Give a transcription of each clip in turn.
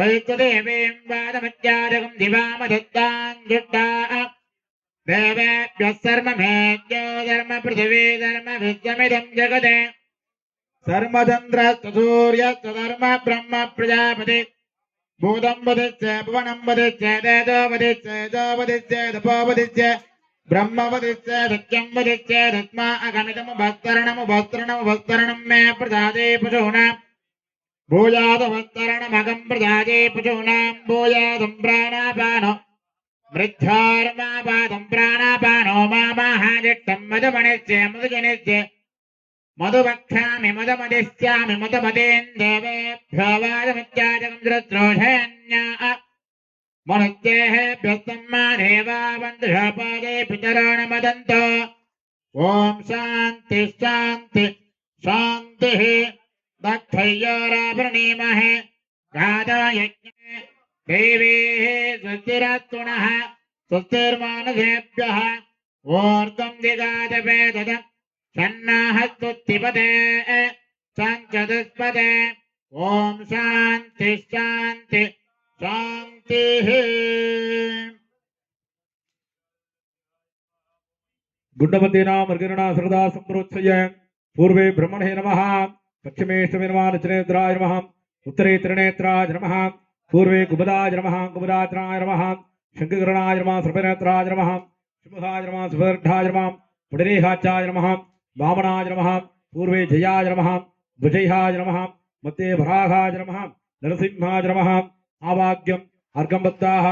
वैद्यदेवीं वादमत्याजगं दिवामदत्तां जुट्टा देवेभ्यः सर्वमेद्यो धर्म पृथिवी धर्म विद्यमिदं जगते सर्वचन्द्रस्तु सूर्यस्तु धर्म ब्रह्म प्रजापति भूतं वदिष्य भुवनं वदिष्य तेजो वदिष्य जो वदिष्य तपो वदिष्य ब्रह्म वदिष्य सत्यं वदिष्य तस्मा अगमितमुपस्तरणमुपस्तरणमुपस्तरणं मे प्रजाते पशूनां भूयादुपस्तरणमगं प्रजाते पशूनां भूयादं प्राणापानो मृच्छार्मापादं प्राणापानो मामाहादिष्टं मधुमणिस्य मधुजनिस्य मधुभक्षामि मधुमदिष्यामि मधुमदेन देवेभ्यो वादमित्याजगं धृत्रोषण्या मनुष्येभ्यस्तम्मा देवा बन्धुषापादे पितरो न मदन्तो ॐ शान्ति शान्ति शान्तिः दक्षय्योरावृणीमहे गादायज्ञे देवीः स्वस्तिरस्तुनः स्वस्तिर्मानुषेभ्यः ऊर्ध्वं दिगादपेदद सन्नाहस्तुतिपदे सञ्चतुष्पदे ॐ शान्ति शान्ति शान्तिः गुण्डमतेना मृगिरणा श्रदा सम्प्रोत्सय पूर्वे ब्रह्मणे नमः पश्चिमेष्टमे नमः दक्षिणेत्राय नमः उत्तरे त्रिनेत्राय नमः पूर्वे कुबदाय नमः कुबदात्राय नमः शङ्करगणाय नमः सर्पनेत्राय नमः सिंहाय नमः सुवर्धाय नमः पुण्डरीकाचाय नमः वामनाय नमः पूर्वे जयाय नमः भुजयाय नमः मध्ये वराहाय नमः नरसिंहाय नमः आवाक्यम् अर्घम्बद्धाः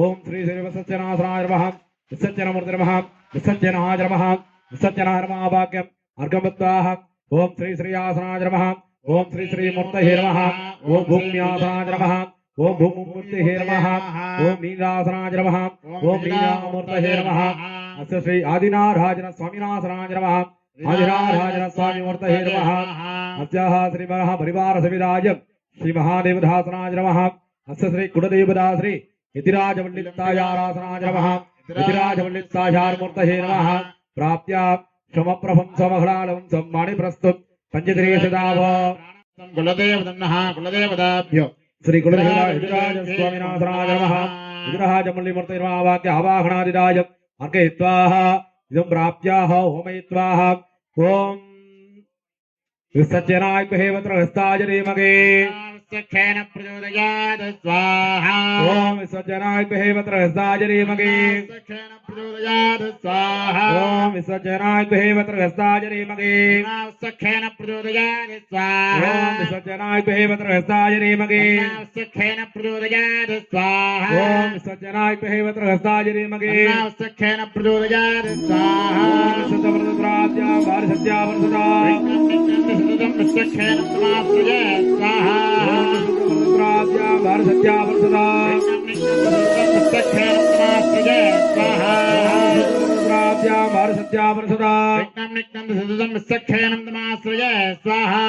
ओम श्री श्रीवत्सनाथनाय नमः विसर्जनमूर्ते नमः विसर्जनाय नमः विसर्जनाय नमः आवाक्यम् अर्घम्बद्धाः ओम श्री श्रीयासनाय नमः ओम श्री श्रीमूर्तये नमः ओम भूम्यासनाय नमः ओम भूमूर्तये नमः ओम नीलासनाय नमः ओम नीलामूर्तये नमः अस्य श्री आदिनारायण स्वामिनाथनाय नमः आदिनारायण स्वामी मूर्तये नमः अस्याः श्री महापरिवार सविदाय श्री महादेवदासनाय नमः अस्य श्री कुलदेवदास श्री यतिराजवल्लितायारासनाय नमः यतिराजवल्लितायार्मूर्तये नमः प्राप्त्या क्षमप्रभं समहलालं सम्मानि प्रस्तुत पंचत्रिशदाव कुलदेवदन्नः कुलदेवदाभ्यो श्री कुलदेवराज स्वामिनाथनाय नमः विग्रहाजमल्लिमूर्तये नमः वाक्य आवाहनादिराज अर्कयित्वाः इदं प्राप्त्याः होमयित्वाः ओम विसर्जनाय महेवत्र हस्ताजनेमगे सखेन प्रचोदयात् स्वाहा ओम विसर्जनाय महेवत्र हस्ताजनेमगे सखेन प्रचोदयात् स्वाहा ओम विसर्जनाय महेवत्र हस्ताजनेमगे सखेन प्रचोदयात् स्वाहा ओम विसर्जनाय महेवत्र हस्ताजनेमगे सखेन प्रचोदयात् स्वाहा ओम विसर्जनाय महेवत्र हस्ताजनेमगे सखेन प्रचोदयात् स्वाहा सतव्रतप्राप्त्या वारसत्यावर्षदा सखेन समाप्तये स्वाहा प्राप्त्या वारसत्यावर्षदा सखेन समाप्तये स्वाहा प्राप्त्या वारसत्यावर्षदा नित्यं सखेन समाप्तये स्वाहा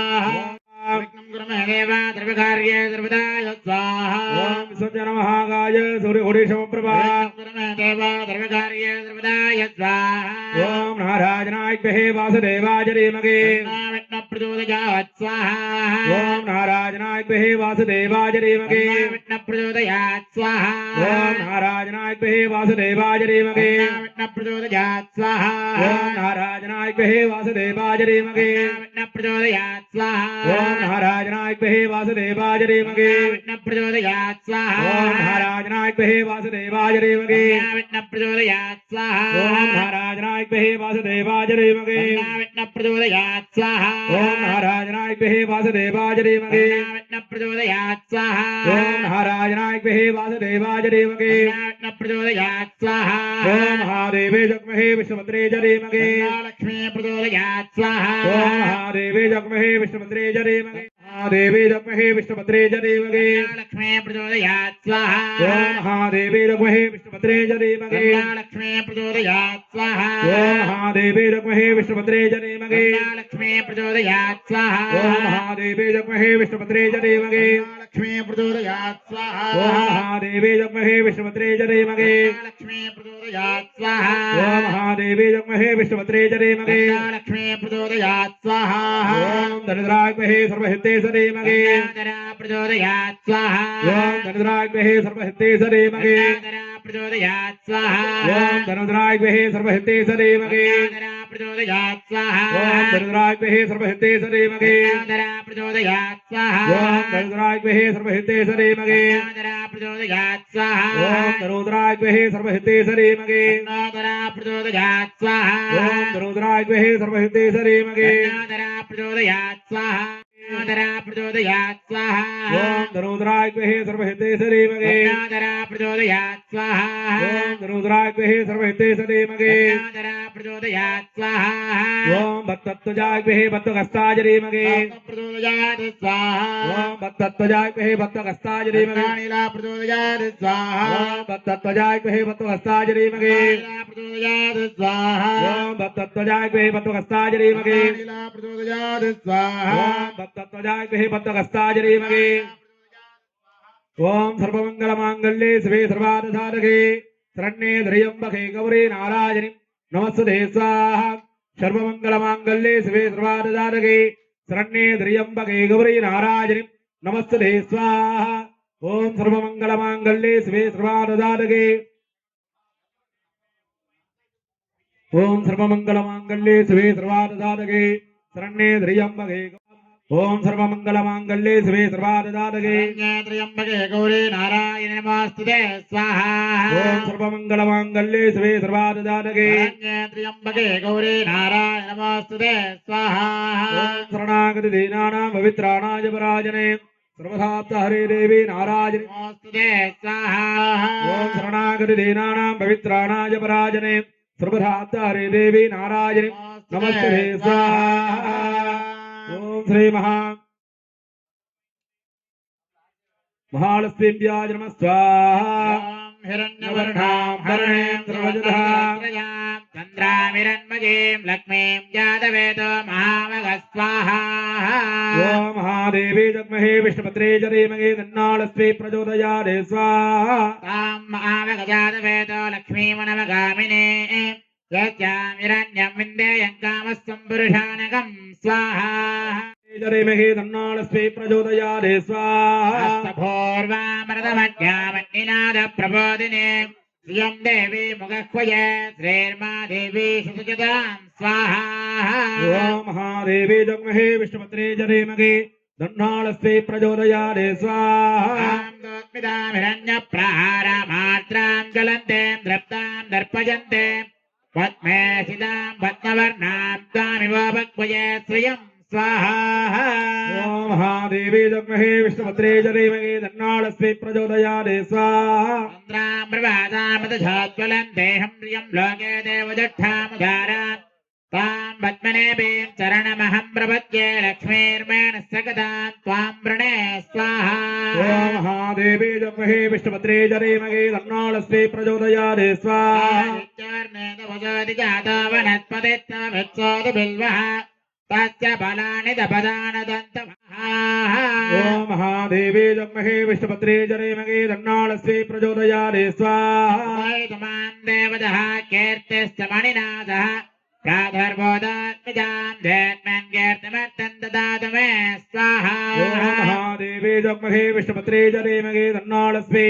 विघ्नं गुरुमे देवा द्रव्यकार्ये द्रविदाय स्वाहा ओम विसर्जन महागाय सूर्यघोडेशमप्रभा गुरुमे देवा द्रव्यकार्ये द्रविदाय स्वाहा ओम नारायणाय महे वासुदेवाय रेमगे विघ्न प्रचोदयात् स्वाहा ओम नारायणाय महे वासुदेवाय रेमगे विघ्न प्रचोदयात् स्वाहा ओम नारायणाय महे वासुदेवाय रेमगे विघ्न प्रचोदयात् स्वाहा ओम नारायणाय महे वासुदेवाय रेमगे विघ्न प्रचोदयात् स्वाहा ओम नारायणाय महे वासुदेवाय रेमगे विघ्न प्रचोदयात् स्वाहा ओम नारायणाय महे वासुदेवाय रेमगे विघ्न प्रचोदयात् स्वाहा ओम नारायणाय महे वासुदेवाय रेमगे विघ्न प्रचोदयात् स्वाहा ओम नारायणाय महे वासुदेवाय रेमगे विघ्न प्रचोदयात् स्वाहा ओम नारायणाय महे वासुदेवाय रेमगे विघ्न प्रचोदयात् स्वाहा ओम महादेवे जगमहे विष्णुमन्त्रे जरेमगे लक्ष्मी प्रचोदयात् स्वाहा ओम महादेवे जगमहे विष्णुमन्त्रे जरेमगे महादेवे जगमहे विष्णुमन्त्रे जरेमगे लक्ष्मी प्रचोदयात् स्वाहा ओम महादेवे जगमहे विष्णुमन्त्रे जरेमगे लक्ष्मी प्रचोदयात् स्वाहा ओम महादेवे जगमहे विष्णुमन्त्रे जरेमगे लक्ष्मी प्रचोदयात् स्वाहा ओम महादेवे जगमहे विष्णुमन्त्रे जरेमगे लक्ष्मी प्रचोदयात् स्वाहा ओम महादेवे जगमहे विष्णुमन्त्रे जरेमगे लक्ष्मी प्रचोदयात् स्वाहा ओम महादेवे जगमहे विष्णुमन्त्रे जरेमगे लक्ष्मी प्रचोदयात् स्वाहा ओम धनराज महे सर्वहिते सरेमगे प्रचोदयात् स्वाहा ఓం ధనుద్రాగ్మహే సర్వహితే సరేమగే గంగాధరా ప్రచోదయాత్ స్వాహా ఓం ధనుద్రాగ్మహే సర్వహితే సరేమగే గంగాధరా ప్రచోదయాత్ స్వాహా ఓం ధనుద్రాగ్మహే సర్వహితే సరేమగే గంగాధరా ప్రచోదయాత్ స్వాహా ఓం ధనుద్రాగ్మహే సర్వహితే సరేమగే గంగాధరా ప్రచోదయాత్ స్వాహా ఓం ధనుద్రాగ్మహే సర్వహితే సరేమగే గంగాధరా ప్రచోదయాత్ స్వాహా ఓం ధనుద్రాగ్మహే సర్వహితే సరేమగే గంగాధరా ప్రచోదయాత్ స్వాహా గంగాధరా ప్రచోదయాత్ స్వాహా ఓం ధనుద్రాగ్మహే సర్వహితే సరేమగే గంగాధరా ప్రచోదయాత్ స్వాహా ఓం ధనుద్రాగ్మహే సర్వహితే సరేమగే గంగాధరా ప్రచోదయాత్ స్వాహా ఓం భక్తత్వజాగ్మహే భక్తగస్తాజరీమగే ప్రచోదయాత్ స్వాహా ఓం భక్తత్వజాగ్మహే భక్తగస్తాజరీమగే గంగానీలా ప్రచోదయాత్ స్వాహా ఓం భక్తత్వజాగ్మహే భక్తగస్తాజరీమగే గంగానీలా ప్రచోదయాత్ స్వాహా ఓం భక్తత్వజాగ్మహే భక్తగస్తాజరీమగే గంగానీలా ప్రచోదయాత్ స్వాహా ఓం భక్తత్వజాగ్మహే భక్తగస్తాజరీమగే ఓం సర్వమంగళమాంగళ్యే శివే సర్వార్థసాధకే శరణ్యే త్ర్యంబకే గౌరీ నారాయణి నమస్తుతే స్వాహా సర్వమంగళమాంగళ్యే శివే సర్వార్థసాధకే శరణ్యే త్ర్యంబకే గౌరీ నారాయణి నమస్తుతే స్వాహా ఓం సర్వమంగళమాంగళ్యే శివే సర్వార్థసాధకే ఓం సర్వమంగళమాంగళ్యే శివే సర్వార్థసాధకే శరణ్యే త్ర్యంబకే ఓం సర్వమంగళమాంగళ్యే శివే సర్వార్థసాధకే త్ర్యంబకే గౌరీ నారాయణ నమస్తుతే స్వాహా ఓం సర్వమంగళమాంగళ్యే శివే సర్వార్థసాధకే త్ర్యంబకే గౌరీ నారాయణ నమస్తుతే స్వాహా ఓం శరణాగతి దీనానాం పవిత్రాణాయ పరాజనే సర్వధాప్త హరే దేవి నారాయణి నమస్తుతే స్వాహా ఓం శరణాగతి దీనానాం పవిత్రాణాయ పరాజనే సర్వధాప్త హరే దేవి నారాయణి నమస్తే స్వాహా ఓం శ్రీ మహాలక్ష్మీభ్యాయ నమః స్వాహా హిరణ్యవర్ణాం హరణీం సర్వజధాం చంద్రామిరన్మయీం లక్ష్మీం జాతవేదో మహామగ స్వాహా ఓం మహాదేవి జగ్మహే విష్ణుపత్రే జరీమగే తన్నాళస్వే ప్రచోదయాదే స్వాహా తాం మహామగ జాతవేదో లక్ష్మీమనవగామినే యజ్ఞామిరణ్యం విందేయం కామస్వం పురుషానకం స్వాహా జరీమగే తన్నాళస్వే ప్రచోదయాదే స్వాహా పూర్వామృతమధ్యామన్నినాద ప్రబోధినే శ్రియం దేవి ముఖహ్వయే శ్రీర్మా దేవి సుసుచితాం స్వాహా ఓం మహాదేవి జగ్మహే విష్ణుపత్రే జరీమగే తన్నాళస్వే ప్రచోదయాదే స్వాహా హిరణ్యప్రహారమాత్రాం జ్వలంతేం ద్రప్తాం దర్పయంతే పద్మే సిదాం పద్మవర్ణాం తామివ భక్వయే శ్రియం స్వాహా ఓం మహాదేవి జగ్మహే విష్ణుపత్రే జరీమగే తన్నాళస్వే ప్రచోదయాదే స్వాహా చంద్రామృతఝాజ్వలంతేహం ప్రియం లోకే దేవజఠాముదారాం తాం పద్మనేభీం చరణమహం ప్రపద్యే లక్ష్మీర్మేణ సగదాం త్వాం వృణే స్వాహా ఓం మహాదేవి జగ్మహే విష్ణుపత్రే జరీమగే తన్నాళస్వే ప్రచోదయాదే స్వాహా తస్య బలాని దపదానదంతమః ఓం మహాదేవి జగ్మహే విష్ణుపత్రే జరీమగే తన్నాళస్వే ప్రచోదయాదే స్వాహా మాం దేవదః కీర్తిశ్చ మణినాథః ప్రాధర్బోధాత్మజాం ధ్యాత్మన్ కీర్తిమర్థం దదాతు మే స్వాహా ఓం మహాదేవి జగ్మహే విష్ణుపత్రే జరీమగే తన్నాళస్వే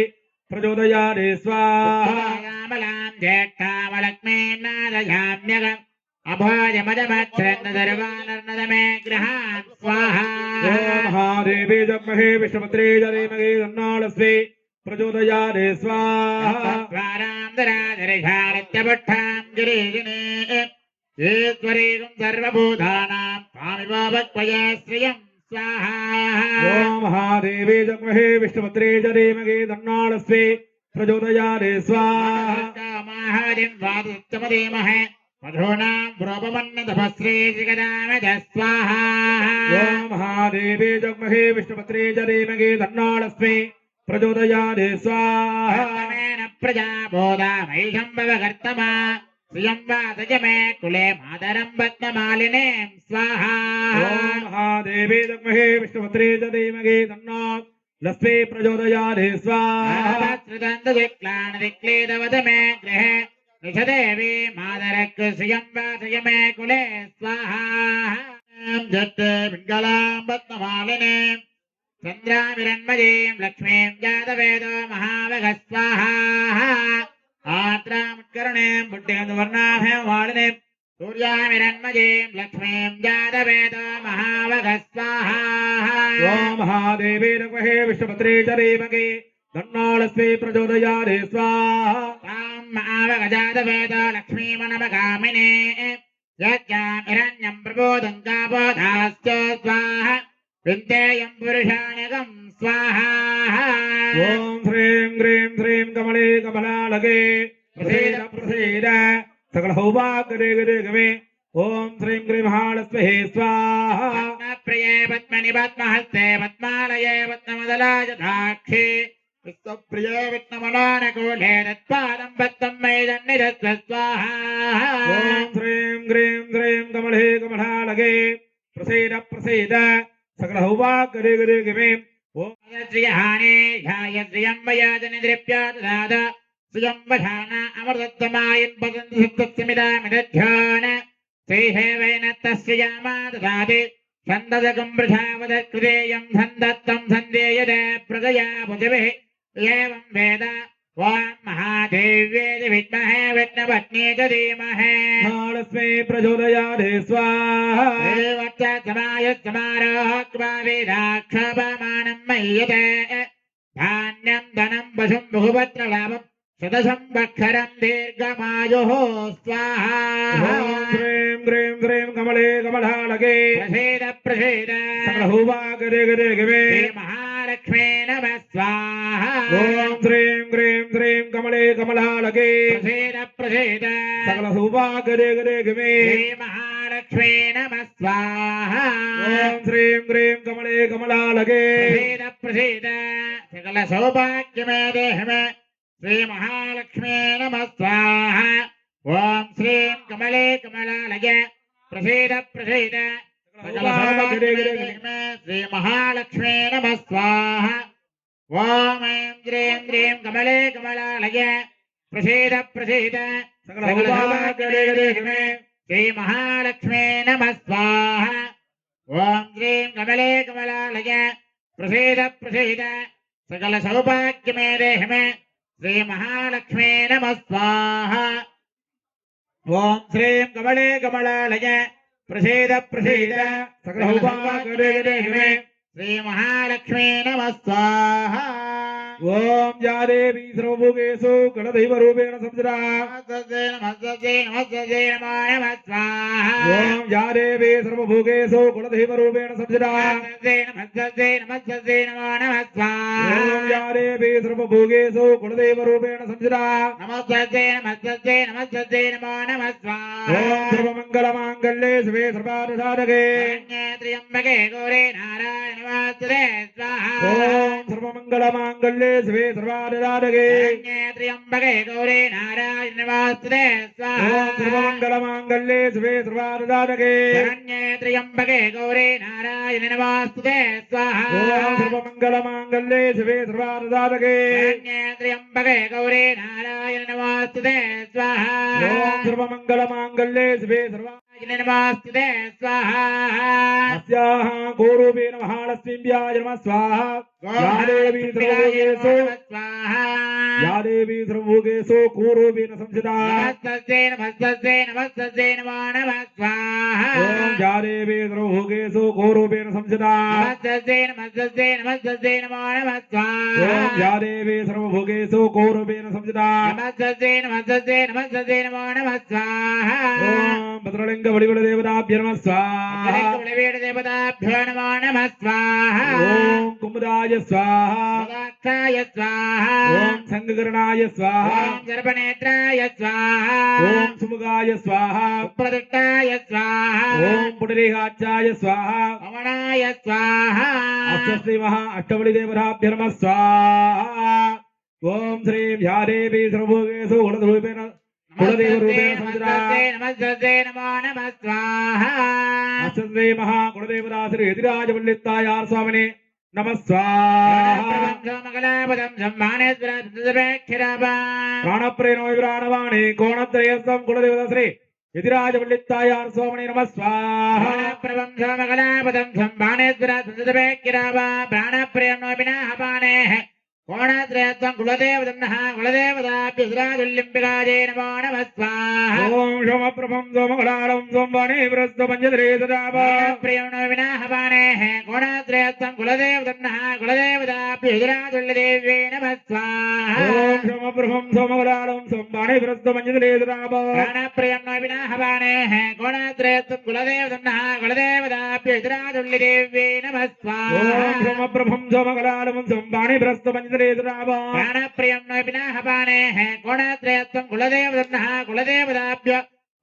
ప్రచోదయాదే స్వాహా రామలాం జ్యేష్ఠామలక్ష్మీం నాదయామ్యగం అభోజమదమచ్చరణదర్వానర్నదమే గృహాన్ స్వాహా ఓం మహాదేవి జగ్మహే విష్ణుపత్రే జరీమగే తన్నాళస్వే ప్రచోదయాదే స్వాహా ద్వారాంతరాదరిషానిత్యపుట్టాం గిరీగినే ఈశ్వరీకం సర్వభూతానాం త్వామివ భక్వయే శ్రియం స్వాహా ఓం మహాదేవి జగ్మహే విష్ణుపత్రే జరీమగే తన్నాళస్వే ప్రచోదయాదే స్వాహా మాహరిం వాదిత్యమదేమహే మధూనాం ప్రోపమన్నతపశ్రీజిగదామజ స్వాహా ఓం మహాదేవి జగ్మహే విష్ణుపత్రే జరీమగే తన్నాళస్వే ప్రచోదయాదే స్వాహా ప్రజాబోధామైషం భవకర్తమా శ్రియం వాసజ మే కులే మాతరం పద్మమాలినే స్వాహా ఓం మహాదేవి జగ్మహే విష్ణుపత్రే జరీమగే తన్నాళస్వే ప్రచోదయాదే స్వాహా దిక్లీదవద మే గృహే నిషదేవి మాదరకు శ్రియం వాసజ మే కులే స్వాహా జట్టే పింగళాం పద్మమాలినే चन्द्रामिरन्मयीं लक्ष्मीं जातवेदो महावगः स्वाहा आत्रामुत्करणीं बुद्धिगन्धवर्णाभं वालिनीं सूर्यामिरन्मयीं लक्ष्मीं जातवेदो महावगः स्वाहा ओम महादेवी नमः विष्णुपत्रे च रेमगे धन्नालस्मै प्रचोदयादे स्वाहा तां महावगजातवेदो लक्ष्मीमनमगामिने यज्ञामिरण्यं प्रबोधं काबोधाश्च स्वाहा विन्तेयं पुरुषाणगं स्वाहा ओम ह्रीं ग्रीं श्रीं कमले कमलालगे प्रसीद प्रसीद सकल सौभाग्ये गरे गमे ओम श्रीं ग्रीं महालक्ष्मी स्वाहा प्रिये पद्मनि पद्महस्ते पद्मालये पद्ममदलाय दाक्षे विश्वप्रिये विष्णुमनानकूले तत्पादं पद्मं मैदन्निधत्व स्वाहा ओम श्रीं ग्रीं श्रीं कमले कमलालगे प्रसीद प्रसीद सकल सौभाग्ये गरे गमे ओम श्रियहाने ध्याय श्रियं वयाजनिद्रिप्याददाद श्रियं वशाना अमृतत्वमायन् पतन्ति सप्तस्यमिदामिदध्यान श्रीहेवेन तस्य यामाददाति छन्ददकं वृषावदकृतेयं छन्दत्तं सन्देयते प्रजया भुजभिः एवं वेद वां महादेव्येति विद्महे विष्णुपत्नी च धीमहि महालक्ष्मी प्रचोदयादे स्वाहा देवच्च समारोहक्वाविराक्षपमानं मय्यते धान्यं धनं वशं बहुपत्रलाभं शतसंवत्सरं दीर्घमायुः स्वाहा ओम ह्रीं ग्रीं श्रीं कमले कमलालगे प्रसीद प्रसीद सकल सौभाग्ये गरे गमे श्रीमहालक्ष्मी नमः स्वाहा ओम श्रीं ग्रीं श्रीं कमले कमलालगे प्रसीद प्रसीद सकल सौभाग्ये गरे गमे श्रीमहालक्ष्मी नमः स्वाहा ओम श्रीं ग्रीं कमले कमलालगे प्रसीद प्रसीद सकल सौभाग्यमे देहमे श्री महालक्ष्मी नमः स्वाहा ओम श्रीं कमले कमलालय प्रसीद प्रसीद सकल सौभाग्यमे देहमे श्री महालक्ष्मी नमः स्वाहा ओम ऐं ह्रीं ह्रीं कमले कमलालय प्रसीद प्रसीद सकल सौभाग्ये गरे गमे श्री महालक्ष्मी नमः स्वाहा ओम श्रीं कमले कमलालय प्रसीद प्रसीद सकल सौभाग्यमे देहमे श्री महालक्ष्मी नमः स्वाहा ओम श्रीं कमले कमलालय प्रसीद प्रसीद सकल सौभाग्यमे देहमे श्री महालक्ष्मी नमः स्वाहा ओम या देवी सर्वभोगेषु कुलदैवरूपेण संस्थिता नमस्ते नमस्ते नमस्ते नमो नमः स्वाहा ओम या देवी सर्वभोगेषु कुलदैवरूपेण संस्थिता नमस्ते नमस्ते नमस्ते नमो नमः स्वाहा ओम या देवी सर्वभोगेषु कुलदैवरूपेण संस्थिता नमस्ते नमस्ते नमस्ते नमो नमः स्वाहा ओम सर्वमंगलमांगल्ये शिवे सर्वार्थसाधके त्र्यंबके गौरी नारायण नमस्ते स्वाहा ओम सर्वमंगलमांगल्ये शिवे सर्वार्थसाधके त्र्यंबके गौरी नारायण नमस्ते स्वाहा ओम सर्वमंगलमांगल्ये शिवे सर्वार्थसाधके त्र्यंबके गौरी नारायण नमस्ते स्वाहा ओम सर्वमंगलमांगल्ये शिवे सर्वार्थसाधके त्र्यंबके गौरी नारायण नमस्ते स्वाहा ओम सर्वमंगलमांगल्ये शिवे सर्वार्थसाधके नमस्ते स्वाहा अस्याः गोरूपेण महालक्ष्मीभ्याय नमः स्वाहा या देवी सर्वभोगेषु स्वाहा या देवी सर्वभोगेषु गोरूपेण संस्थिता नमस्ते नमस्ते नमस्ते नमो नमः स्वाहा ओम या देवी सर्वभोगेषु गोरूपेण संस्थिता नमस्ते नमस्ते नमस्ते नमो नमः स्वाहा ओम या देवी सर्वभोगेषु गोरूपेण संस्थिता नमस्ते नमस्ते नमस्ते नमो नमः स्वाहा ओम भद्रलिंग वडिगुण देवताभ्यो नमः स्वाहा देवताभ्यो नमो नमः स्वाहा ओम कुमुदाय स्वाहा पदाक्षाय स्वाहा ओम संगकरणाय स्वाहा ओम सर्पनेत्राय स्वाहा ओम सुमुखाय स्वाहा प्रदत्ताय स्वाहा ओम पुंडरीकाक्षाय स्वाहा अमनाय स्वाहा अष्टश्री महा अष्टवली देवताभ्यो नमः स्वाहा ओम श्री या देवी सर्वभोगेषु गुणरूपेण कुलदेवरूपेण संस्थिता नमस्ते नमो नमः स्वाहा अष्टश्री महा कुलदेवता श्री यतिराजवल्लितायार स्वामिने नमः स्वाहा मंगलापदं सम्मानेश्वरक्षरापा प्राणप्रेणो प्राणवाणी कोणत्रयस्थं कुलदेवता श्री यतिराजवल्लितायार स्वामिने नमः स्वाहा प्रभं सोमकलापदं संबाणेश्वरा संसदवेक्किरावा प्राणप्रियं नो विनाहपानेः कोणत्रयत्वं कुलदेवदन्नः कुलदेवताभ्युसराजुल्लिम्बिकायै नमो नमः स्वाहा ओम सोमप्रभं सोमकलालं सोमवाणी प्रस्तु पंचद्रे सदावा प्रियं नो विनाहपानेः कोणत्रयत्वं कुलदेवदन्नः कुलदेवताभ्युसराजुल्लिदेव्यै नमः स्वाहा ओम सोमप्रभं सोमकलालं सोमवाणी प्रस्तु पंचद्रे सदावा प्राणप्रियं नो विनाहपानेः कोणत्रयत्वं कुलदेवदन्नः कुलदेवताभ्युसराजुल्लिदेव्यै नमः स्वाहा ओम सोमप्रभं सोमकलालं सोमवाणी प्रस्तु पंचद्रे सदावा प्राणप्रियं नो विनाहपानेः कोणत्रयत्वं कुलदेवदन्नः कुलदेवताभ्य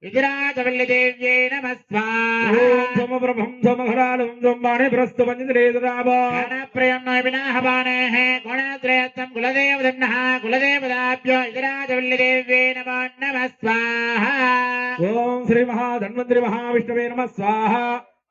विजराजवल्लिदेव्यै नमः स्वाहा ओम सोमप्रभं सोमकलालं सोमवाणी प्रस्तु पंचद्रे सदावा प्राणप्रियं नो विनाहपानेः कोणत्रयत्वं कुलदेवदन्नः कुलदेवताभ्य विजराजवल्लिदेव्यै नमो नमः स्वाहा ओम श्री महाधन्वंतरि महाविष्णवे नमः स्वाहा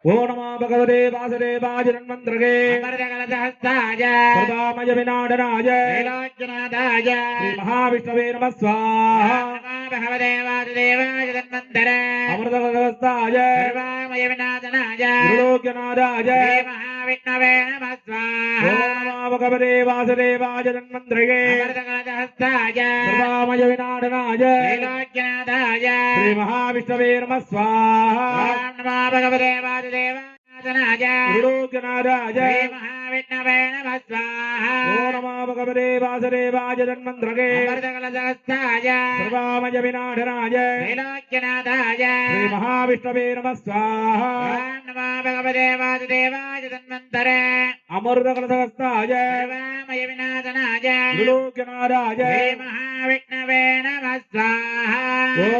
ओम नमो भगवते वासुदेवाय धन्वंतरगे अमृतकलशहस्ताय सर्वामय विनाशनाय त्रैलोक्यनाथाय श्री महाविष्णवे नमः स्वाहा नमो भगवते वासुदेवाय धन्वन्तरे अमृतकलशहस्ताय सर्वामय विनाशनाय त्रिलोक्यनाथाय श्री महाविष्णवे नमः स्वाहा ओम नमो भगवते वासुदेवाय धन्वंतरगे अमृतकलशहस्ताय सर्वामय विनाशनाय त्रैलोक्यनाथाय श्री महाविष्णवे नमः स्वाहा नमो भगवते वासुदेवाय त्रिलोक्यनाथाय श्री महाविष्णवे नमः स्वाहा ओम नमो भगवते वासुदेवाय धन्वंतरगे अमृतकलशहस्ताय सर्वामय विनाशनाय त्रैलोक्यनाथाय श्री महाविष्णवे नमः स्वाहा नमो भगवते वासुदेवाय धन्वन्तरे अमृतकलशहस्ताय सर्वामय विनाशनाय त्रिलोक्यनाथाय श्री महाविष्णवे नमः स्वाहा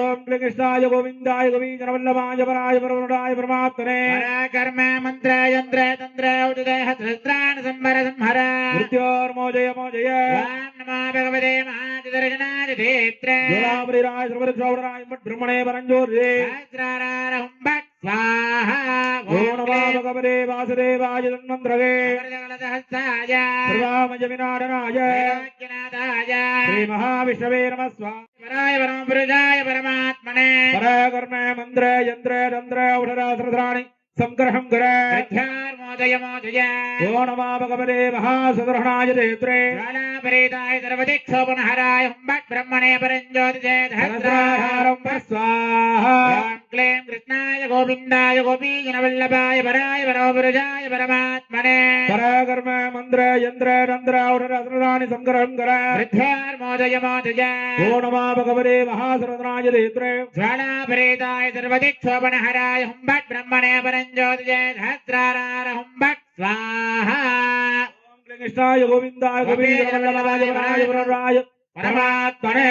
ओम कृष्णाय गोविंदाय गोविंदवल्लभाय पराय परवरुणाय परमात्मने पराकर्म मंत्र यंत्र तंत्र उदिदेह सहस्राण संभर संहर मृत्योर्मोजय मोजय ओम नमो भगवते महादर्शनाय देत्र ज्वलामृराय सर्वश्रवणाय ब्रह्मणे परञ्जोर्ये सहस्रारार हुंबक स्वाहा ओम नमो भगवते वासुदेवाय धन्वंतरगे अमृतकलशहस्ताय सर्वामय विनाशनाय त्रैलोक्यनाथाय श्री महाविष्णवे नमः स्वाहा पराय परमपुरुषाय परमात्मने पराकर्म मंत्र यंत्र तंत्र औषधास्त्राणि संग्रहं कर मोदय मोदय ओम नमो भगवते महासुदर्शनाय देत्रे ज्वालापरीताय सर्वदिक्षोपनहराय हुंबक ब्रह्मणे परञ्ज्योतिषे सहस्राहारं स्वाहा ओम क्लीं कृष्णाय गोविन्दाय गोपीजनवल्लभाय पराय परमपुरुषाय परमात्मने पराकर्म मंत्र यंत्र तंत्र औषधास्त्राणि संग्रहं कर मोदय मोदय ओम नमो भगवते महासुदर्शनाय देत्रे ज्वालापरीताय सर्वदिक्षोपनहराय हुंबक ब्रह्मणे परञ्ज्योतिषे सहस्रारार हुंबक स्वाहा कृष्णाय गोविंदाय गोविंदवल्लभाय पराय परवरुणाय परमात्मने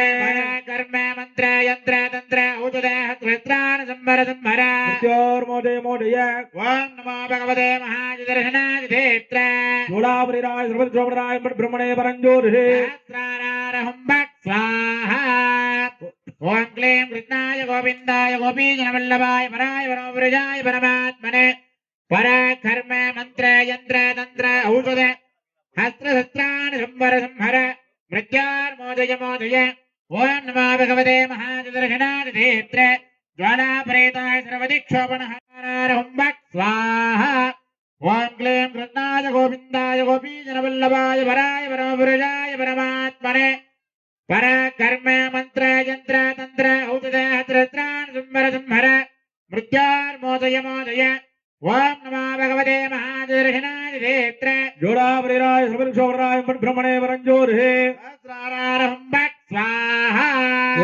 कर्म मंत्र यंत्र तंत्र औषधेह सहस्राण संभर संभर मृत्योर्मोजय मोजय ओम नमो भगवते महादर्शनाय देत्र ज्वलामृराय सर्वश्रवणाय ब्रह्मणे परञ्जोर्ये सहस्रारार हुंबक स्वाहा ओम क्लीं कृष्णाय गोविन्दाय गोपीजनवल्लभाय पराय परमपुरुषाय परमात्मने पराकर्म मंत्र यंत्र तंत्र औषध हस्त्रशस्त्राणि संभर संहर मृत्योर्मोदय मोदय ओम नमो भगवते महादर्शनाय देत्र ज्वालापरीताय सर्वदिक्षोपनहरार हुंबक स्वाहा ओम क्लीं कृष्णाय गोविन्दाय गोपीजनवल्लभाय पराय परमपुरुषाय परमात्मने पराकर्म मंत्र यंत्र तंत्र औषध हस्त्रशस्त्राणि संभर संहर मृत्योर्मोदय मोदय ओम नमो भगवते महादर्शनाय देत्र ज्वलामृराय सर्वश्रवणाय ब्रह्मणे परञ्जोर्ये सहस्रारार हुंबक स्वाहा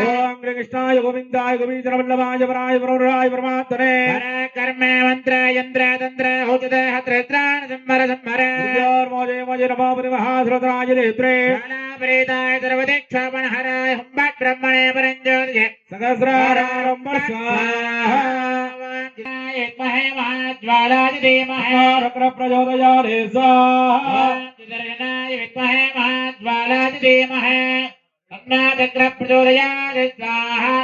ओम कृष्णाय गोविंदाय गोविंदवल्लभाय पराय परवरुणाय परमात्मने पराकर्म मंत्र यंत्र तंत्र औषध हस्त्रशस्त्राणि संभर संहर मृत्योर्मोजय मोजय नमो भगवते महासुदर्शनाय देत्रे ज्वालापरीताय सर्वदिक्षोपनहराय हुंबक ब्रह्मणे परञ्ज्योतिषे सहस्राहारं स्वाहा महे महाज्वालाय धीमहि चक्र प्रचोदयात् स्वाहा दर्शनाय विद्महे महाज्वालाय धीमहि तन्नो चक्र प्रचोदयात् स्वाहा